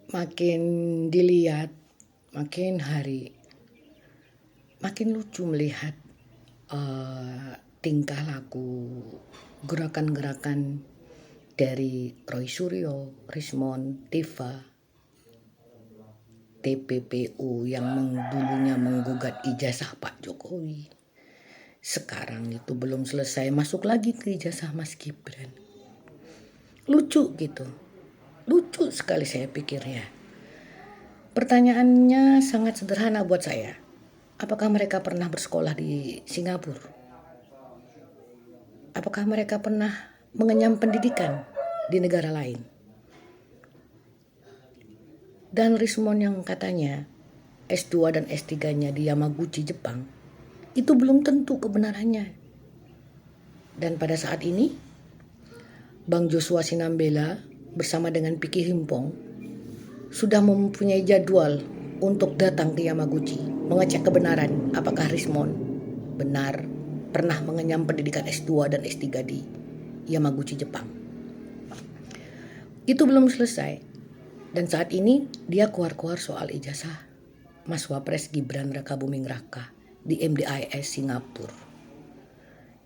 Makin dilihat, makin hari, makin lucu melihat tingkah laku, gerakan-gerakan dari Roy Suryo, Rismon, Tifa, TPPU yang dulunya menggugat ijazah Pak Jokowi. Sekarang itu belum selesai, masuk lagi ke ijazah Mas Gibran. Lucu gitu. Lucu sekali saya pikir ya. Pertanyaannya sangat sederhana buat saya. Apakah mereka pernah bersekolah di Singapura? Apakah mereka pernah mengenyam pendidikan di negara lain? Dan Rismon yang katanya S2 dan S3-nya di Yamaguchi, Jepang, itu belum tentu kebenarannya. Dan pada saat ini, Bang Joshua Sinambela bersama dengan Piki Himpong sudah mempunyai jadwal untuk datang ke Yamaguchi mengecek kebenaran apakah Rismon benar pernah mengenyam pendidikan S2 dan S3 di Yamaguchi, Jepang. Itu belum selesai. Dan saat ini dia keluar-keluar soal ijazah Mas Wapres Gibran Rakabuming Raka di MDIS Singapura.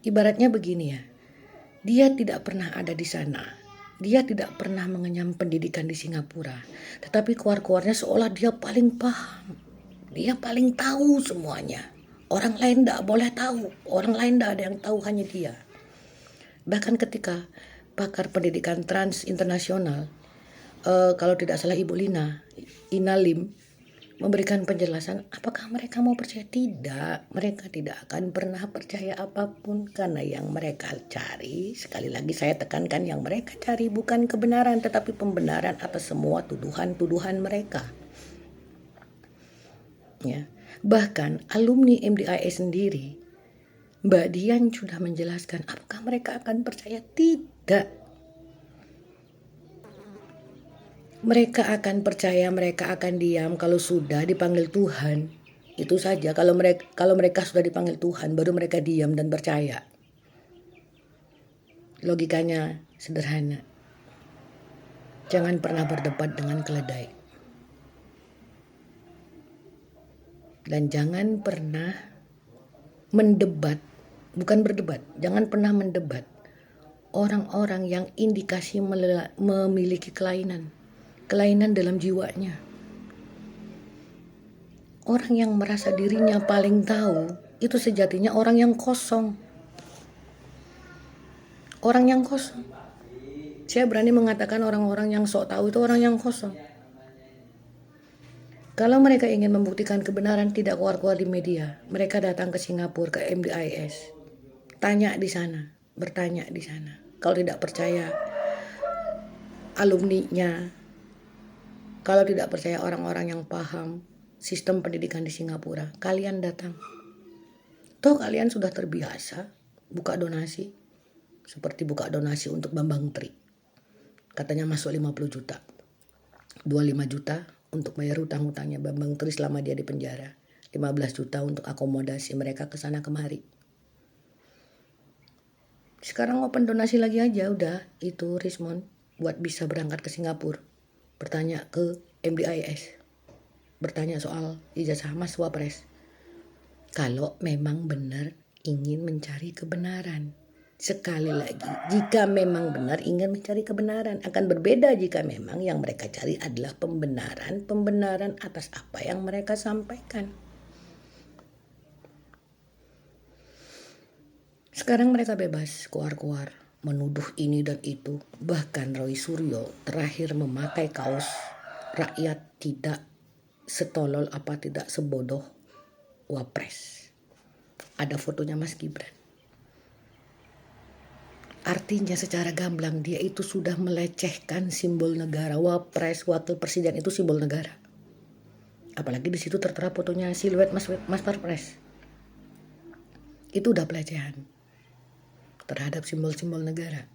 Ibaratnya begini ya, dia tidak pernah ada di sana. Dia tidak pernah mengenyam pendidikan di Singapura. Tetapi keluar-keluarnya seolah dia paling paham. Dia paling tahu semuanya. Orang lain tidak boleh tahu. Orang lain tidak ada yang tahu, hanya dia. Bahkan ketika pakar pendidikan trans internasional, kalau tidak salah Ibu Ina Lim, memberikan penjelasan, apakah mereka mau percaya? Tidak, mereka tidak akan pernah percaya apapun, karena yang mereka cari, sekali lagi saya tekankan, yang mereka cari bukan kebenaran, tetapi pembenaran atas semua tuduhan-tuduhan mereka. Ya, bahkan alumni MDIS sendiri, Mbak Dian sudah menjelaskan, apakah mereka akan percaya? Tidak. Mereka akan percaya, mereka akan diam kalau sudah dipanggil Tuhan. Itu saja. Kalau mereka sudah dipanggil Tuhan, baru mereka diam dan percaya. Logikanya sederhana. Jangan pernah berdebat dengan keledai. Dan jangan pernah mendebat, bukan berdebat, jangan pernah mendebat orang-orang yang indikasi memiliki kelainan dalam jiwanya. Orang yang merasa dirinya paling tahu, itu sejatinya orang yang kosong. Orang yang kosong. Saya berani mengatakan orang-orang yang sok tahu itu orang yang kosong. Kalau mereka ingin membuktikan kebenaran, tidak keluar-keluar di media. Mereka datang ke Singapura, ke MDIS. Tanya di sana, bertanya di sana. Kalau tidak percaya alumninya, kalau tidak percaya orang-orang yang paham sistem pendidikan di Singapura, kalian datang. Toh kalian sudah terbiasa buka donasi, seperti buka donasi untuk Bambang Tri. Katanya masuk 50 juta. 25 juta untuk bayar hutang-hutangnya Bambang Tri selama dia di penjara. 15 juta untuk akomodasi mereka ke sana kemari. Sekarang open donasi lagi aja udah, itu Rismon buat bisa berangkat ke Singapura. Bertanya ke MDIS. Bertanya soal ijazah Mas Wapres. Kalau memang benar ingin mencari kebenaran. Sekali lagi, jika memang benar ingin mencari kebenaran, akan berbeda jika memang yang mereka cari adalah pembenaran atas apa yang mereka sampaikan. Sekarang mereka bebas keluar-keluar, menuduh ini dan itu. Bahkan Roy Suryo terakhir memakai kaos rakyat tidak setolol apa tidak sebodoh Wapres. Ada fotonya Mas Gibran. Artinya secara gamblang dia itu sudah melecehkan simbol negara. Wapres, wakil presiden itu simbol negara. Apalagi di situ tertera fotonya siluet Mas Wapres. Itu udah pelecehan terhadap simbol-simbol negara.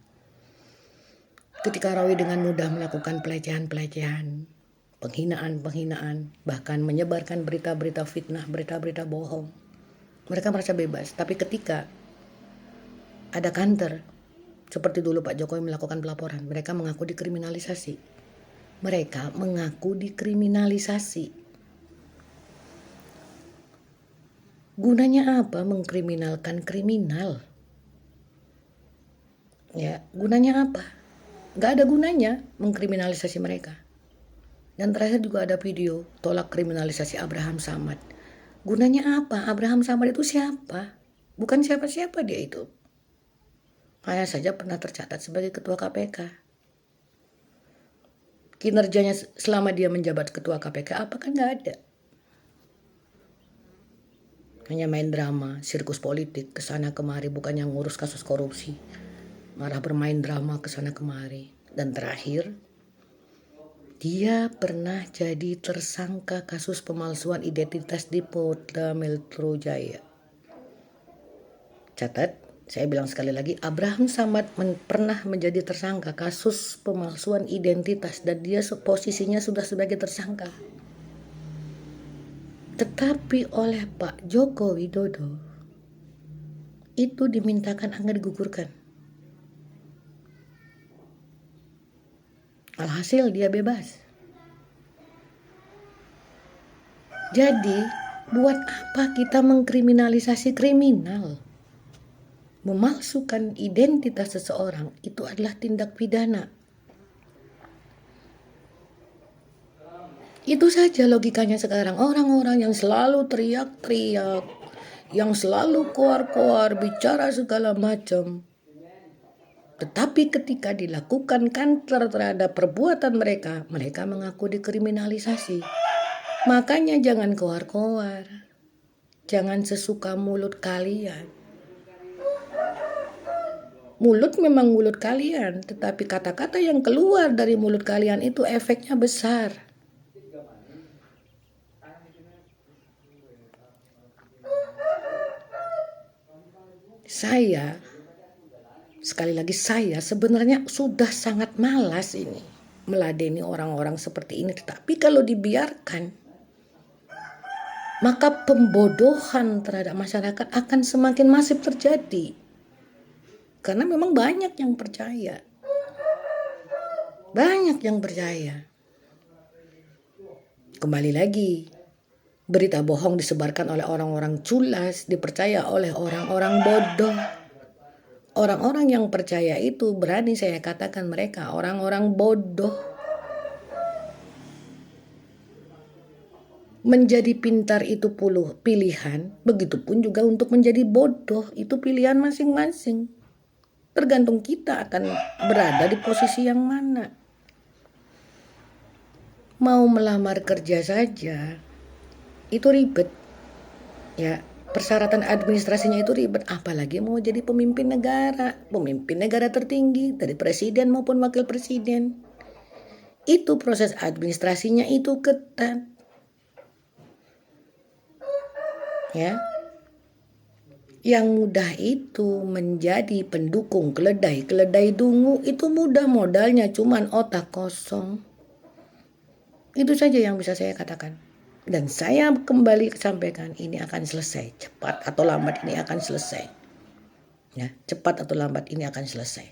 Ketika Roy dengan mudah melakukan pelecehan-pelecehan, penghinaan-penghinaan, bahkan menyebarkan berita-berita fitnah, berita-berita bohong, mereka merasa bebas. Tapi ketika ada kantor, seperti dulu Pak Jokowi melakukan pelaporan, mereka mengaku dikriminalisasi. mereka mengaku dikriminalisasi. Gunanya apa mengkriminalkan kriminal? Ya, gunanya apa? Gak ada gunanya mengkriminalisasi mereka. Dan terakhir juga ada video tolak kriminalisasi Abraham Samad. Gunanya apa? Abraham Samad itu siapa? Bukan siapa-siapa dia itu. Hanya saja pernah tercatat sebagai ketua KPK. Kinerjanya selama dia menjabat ketua KPK apa kan gak ada. Hanya main drama, sirkus politik kesana kemari, bukannya ngurus kasus korupsi. Malah bermain drama kesana kemari. Dan terakhir, dia pernah jadi tersangka kasus pemalsuan identitas di Polda Metro Jaya. Catat, saya bilang sekali lagi, Abraham Samad pernah menjadi tersangka kasus pemalsuan identitas dan dia posisinya sudah sebagai tersangka. Tetapi oleh Pak Joko Widodo itu dimintakan agar digugurkan. Alhasil dia bebas. Jadi, buat apa kita mengkriminalisasi kriminal? Memalsukan identitas seseorang itu adalah tindak pidana. Itu saja logikanya sekarang. Orang-orang yang selalu teriak-teriak, yang selalu koar-koar, bicara segala macam. Tetapi ketika dilakukan counter terhadap perbuatan mereka, mereka mengaku dikriminalisasi. Makanya jangan koar-koar. Jangan sesuka mulut kalian. Mulut memang mulut kalian, tetapi kata-kata yang keluar dari mulut kalian itu efeknya besar. Sekali lagi saya sebenarnya sudah sangat malas ini meladeni orang-orang seperti ini. Tetapi kalau dibiarkan, maka pembodohan terhadap masyarakat akan semakin masif terjadi. Karena memang banyak yang percaya. Banyak yang percaya. Kembali lagi, berita bohong disebarkan oleh orang-orang culas, dipercaya oleh orang-orang bodoh. Orang-orang yang percaya itu berani saya katakan mereka orang-orang bodoh. Menjadi pintar itu pilihan, begitupun juga untuk menjadi bodoh itu pilihan masing-masing. Tergantung kita akan berada di posisi yang mana. Mau melamar kerja saja itu ribet. Ya, persyaratan administrasinya itu ribet, apalagi mau jadi pemimpin negara tertinggi dari presiden maupun wakil presiden. Itu proses administrasinya itu ketat. Ya. Yang mudah itu menjadi pendukung keledai dungu itu mudah, modalnya cuman otak kosong. Itu saja yang bisa saya katakan. Dan saya kembali sampaikan ini akan selesai. Cepat atau lambat ini akan selesai. Ya, cepat atau lambat ini akan selesai.